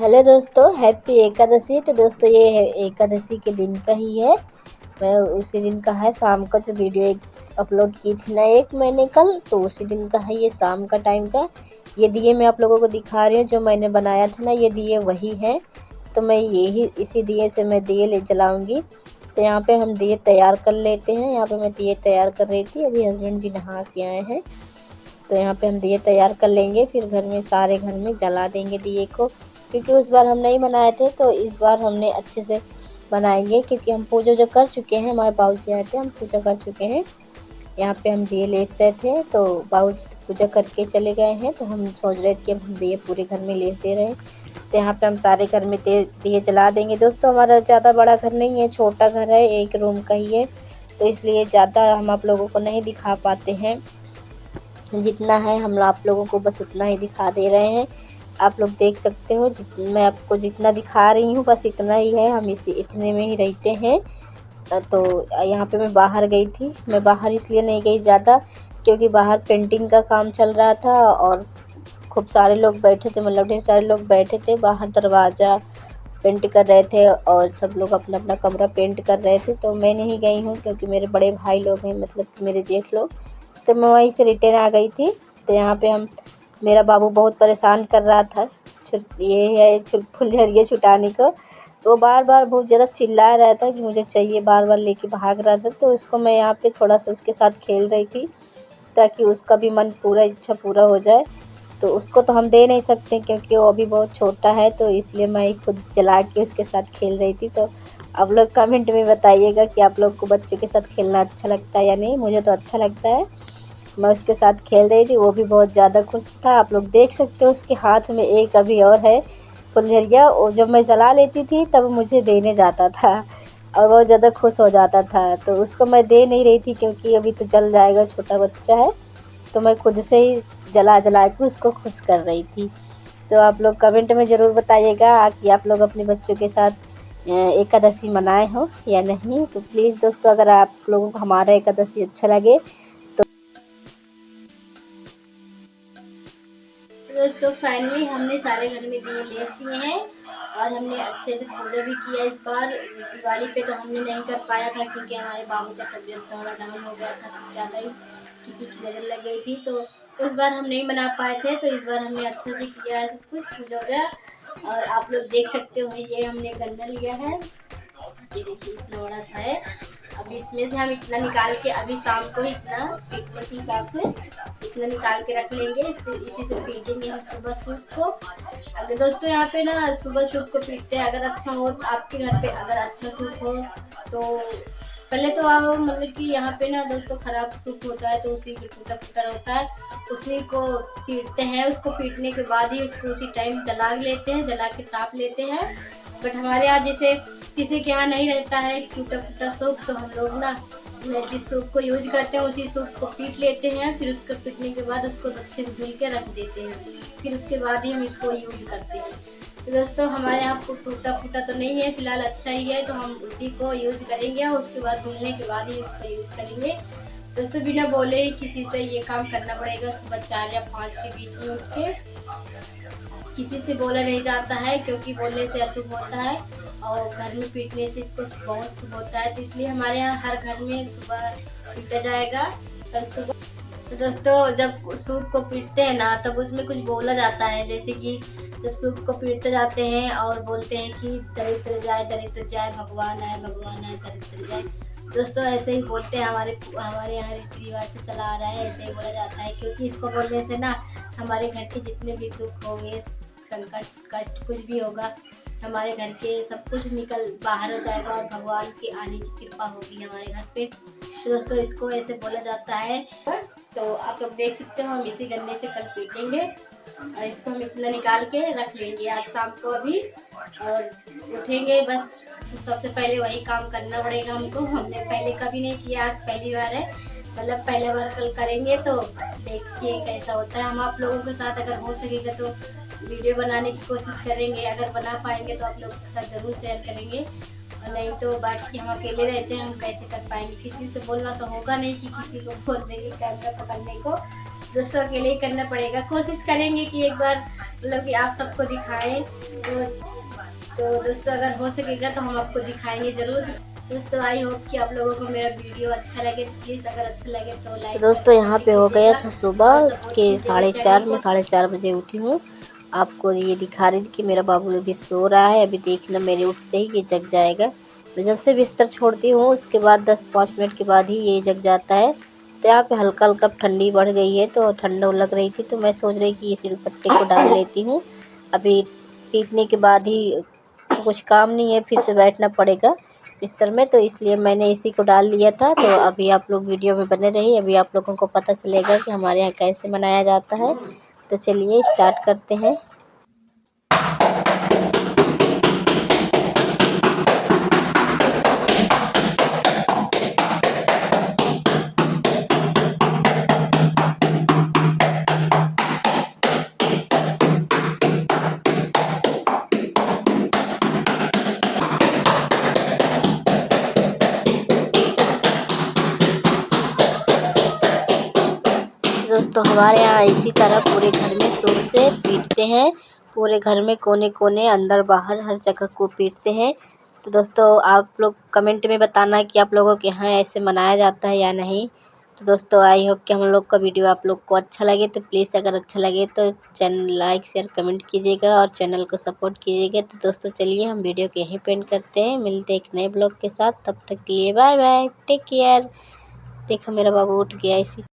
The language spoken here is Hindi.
हेलो दोस्तों, हैप्पी एकादशी। तो दोस्तों ये है एकादशी के दिन का ही है। मैं उसी दिन का है शाम का जो वीडियो एक अपलोड की थी ना एक मैंने कल, तो उसी दिन का है ये शाम का टाइम का। ये दिए मैं आप लोगों को दिखा रही हूँ जो मैंने बनाया था ना, ये दिए वही हैं। तो मैं यही इसी दिए से मैं दिए ले जलाऊँगी। तो यहाँ पे हम दिए तैयार कर लेते हैं। यहाँ पे मैं दिए तैयार कर रही थी, अभी हस्बैंड जी नहा के आए हैं। तो यहाँ पे हम दिए तैयार कर लेंगे, फिर घर में सारे घर में जला देंगे दिए को। क्योंकि उस बार हम नहीं बनाए थे तो इस बार हमने अच्छे से बनाएंगे, क्योंकि हम पूजा जो कर चुके हैं, हमारे बाबूजी आए थे, हम पूजा कर चुके हैं। यहाँ पे हम दिए लेस रहे थे तो बाबूजी पूजा करके चले गए हैं, तो हम सोच रहे थे कि हम दिए पूरे घर में लेस दे रहे हैं। तो यहाँ पे हम सारे घर में दिए जला देंगे। दोस्तों हमारा ज़्यादा बड़ा घर नहीं है, छोटा घर है, एक रूम का ही है, तो इसलिए ज़्यादा हम आप लोगों को नहीं दिखा पाते हैं। जितना है हम आप लोगों को बस उतना ही दिखा दे रहे हैं। आप लोग देख सकते हो, मैं आपको जितना दिखा रही हूँ बस इतना ही है, हम इतने में ही रहते हैं। तो यहाँ पे मैं बाहर गई थी। मैं बाहर इसलिए नहीं गई ज़्यादा, क्योंकि बाहर पेंटिंग का काम चल रहा था और खूब सारे लोग बैठे थे, मतलब ढेर सारे लोग बैठे थे बाहर, दरवाज़ा पेंट कर रहे थे और सब लोग अपना अपना कमरा पेंट कर रहे थे। तो मैं नहीं गई हूँ, क्योंकि मेरे बड़े भाई लोग हैं, मतलब मेरे जेठ लोग, तो मैं वहीं से रिटर्न आ गई थी। तो यहाँ पे मेरा बाबू बहुत परेशान कर रहा था, ये है फुलझड़ियाँ छुटाने को। तो बार बार बहुत ज़्यादा चिल्ला रहा था कि मुझे चाहिए, बार बार लेके भाग रहा था। तो उसको मैं यहाँ पे थोड़ा सा उसके साथ खेल रही थी, ताकि उसका भी मन पूरा इच्छा पूरा हो जाए। तो उसको तो हम दे नहीं सकते, क्योंकि वो अभी बहुत छोटा है, तो इसलिए मैं खुद जला के उसके साथ खेल रही थी। तो आप लोग कमेंट में बताइएगा कि आप लोग को बच्चों के साथ खेलना अच्छा लगता है या नहीं। मुझे तो अच्छा लगता है। मैं उसके साथ खेल रही थी, वो भी बहुत ज़्यादा खुश था। आप लोग देख सकते हो उसके हाथ में एक अभी और है फुलझड़िया, वो जब मैं जला लेती थी तब मुझे देने जाता था और बहुत ज़्यादा खुश हो जाता था। तो उसको मैं दे नहीं रही थी, क्योंकि अभी तो जल जाएगा, छोटा बच्चा है। तो मैं खुद से ही जला जला के उसको खुश कर रही थी। तो आप लोग कमेंट में ज़रूर बताइएगा कि आप लोग अपने बच्चों के साथ एकादशी मनाए हो या नहीं। तो प्लीज़ दोस्तों, अगर आप लोगों को हमारा एकादशी अच्छा लगे तो दोस्तों फाइनली हमने सारे घर में दिए लेस दिए हैं और हमने अच्छे से पूजा भी किया। इस बार दिवाली पे तो हमने नहीं कर पाया था, क्योंकि हमारे बाबू का तबीयत थोड़ा डाउन हो गया था, कुछ ज़्यादा ही किसी की नज़र लग गई थी। तो उस बार हम नहीं मना पाए थे, तो इस बार हमने अच्छे से किया है, सब कुछ पूजा हो गया। और आप लोग देख सकते हो, ये हमने गन्ना लिया है, ये देखिए इतना बड़ा सा है। अभी इसमें से हम इतना निकाल के अभी शाम को इतना पीटने के हिसाब से इतना निकाल के रख लेंगे। इसी से पीटेंगे हम सुबह सूप को। अगर दोस्तों यहाँ पे ना सुबह सूप को पीटते हैं, अगर अच्छा हो आपके घर पे, अगर अच्छा सूप हो तो पहले तो आप मतलब कि यहाँ पे ना दोस्तों खराब सूप होता है, तो उसी को टूटा फूटा होता है, उसी को पीटते हैं। उसको पीटने के बाद ही उसको उसी टाइम जला लेते हैं, जला के ताप लेते हैं। बट हमारे यहाँ जैसे किसी के यहाँ नहीं रहता है टूटा फूटा सूप, तो हम लोग ना जिस सूप को यूज करते हैं उसी सूप को पीट लेते हैं। फिर उसको पीटने के बाद उसको अच्छे से धुल के रख देते हैं, फिर उसके बाद ही हम इसको यूज करते हैं। तो दोस्तों हमारे यहाँ टूटा फूटा तो नहीं है, फिलहाल अच्छा ही है, तो हम उसी को यूज करेंगे और उसके बाद धुलने के बाद ही उसको यूज करेंगे। दोस्तों बिना बोले ही किसी से ये काम करना पड़ेगा, सुबह 4 या 5 के बीच में उठ के। किसी से बोला नहीं जाता है, क्योंकि बोलने से अशुभ होता है और घर में पीटने से इसको बहुत शुभ होता है। तो इसलिए हमारे यहाँ हर घर में सुबह पीटा जाएगा कल सुबह। तो दोस्तों जब सूप को पीटते हैं ना, तब उसमें कुछ बोला जाता है, जैसे कि जब सूप को पीटते जाते हैं और बोलते हैं कि दरिद्र जाए, भगवान आए दरिद्र जाए। दोस्तों ऐसे ही बोलते हैं, हमारे यहाँ रीति रिवाज से चला आ रहा है, ऐसे ही बोला जाता है। क्योंकि इसको बोलने से ना हमारे घर के जितने भी दुख होंगे, संकट कष्ट कुछ भी होगा, हमारे घर के सब कुछ निकल बाहर हो जाएगा और भगवान की आने की कृपा होगी हमारे घर पे। तो दोस्तों इसको ऐसे बोला जाता है। तो आप लोग देख सकते हो, हम इसी गन्ने से कल पीटेंगे और इसको हम इतना निकाल के रख लेंगे आज शाम को अभी, और उठेंगे बस सबसे पहले वही काम करना पड़ेगा हमको। हमने पहले कभी नहीं किया, आज पहली बार है, मतलब पहले बार कल करेंगे। तो देखिए कैसा होता है। हम आप लोगों के साथ अगर हो सकेगा तो वीडियो बनाने की कोशिश करेंगे, अगर बना पाएंगे तो आप लोगों के साथ ज़रूर शेयर करेंगे, और नहीं तो बैठ के हम अकेले रहते हैं, हम कैसे कर पाएंगे। किसी से बोलना तो होगा नहीं कि किसी को बोल देंगे कैमरा पकड़ने को। दोस्तों अकेले ही करना पड़ेगा। कोशिश करेंगे कि एक बार मतलब कि आप सबको दिखाएं। तो दोस्तों अगर हो सकेगा तो हम आपको दिखाएंगे ज़रूर। दोस्तों आई होप कि आप लोगों को मेरा वीडियो अच्छा लगे। प्लीज़ अगर अच्छा लगे तो लाइक। तो दोस्तों यहाँ पे हो गया था सुबह के 4:30, मैं 4:30 बजे उठी हूँ। आपको ये दिखा रही थी कि मेरा बाबू अभी सो रहा है। अभी देखना मेरे उठते ही ये जग जाएगा। मैं जब से बिस्तर छोड़ती हूँ उसके बाद 10-5 मिनट के बाद ही ये जग जाता है। तो यहाँ पे हल्का हल्का ठंडी बढ़ गई है तो ठंड लग रही थी, तो मैं सोच रही कि इसी दुपट्टे को डाल लेती हूँ। अभी पीटने के बाद ही कुछ काम नहीं है, फिर से बैठना पड़ेगा बिस्तर में, तो इसलिए मैंने इसी को डाल लिया था। तो अभी आप लोग वीडियो में बने रहिए, अभी आप लोगों को पता चलेगा कि हमारे यहाँ कैसे मनाया जाता है। तो चलिए स्टार्ट करते हैं। दोस्तों हमारे यहाँ इसी तरह पूरे घर में शुरू से पीटते हैं। पूरे घर में कोने कोने, अंदर बाहर हर जगह को पीटते हैं। तो दोस्तों आप लोग कमेंट में बताना कि आप लोगों के यहाँ ऐसे मनाया जाता है या नहीं। तो दोस्तों आई होप कि हम लोग का वीडियो आप लोग को अच्छा लगे। तो प्लीज़ अगर अच्छा लगे तो चैनल लाइक शेयर कमेंट कीजिएगा और चैनल को सपोर्ट कीजिएगा। तो दोस्तों चलिए हम वीडियो को यहीं पेंड करते हैं। मिलते हैं एक नए ब्लॉग के साथ, तब तक के लिए बाय बाय, टेक केयर। देखो मेरा बाबू उठ गया इसी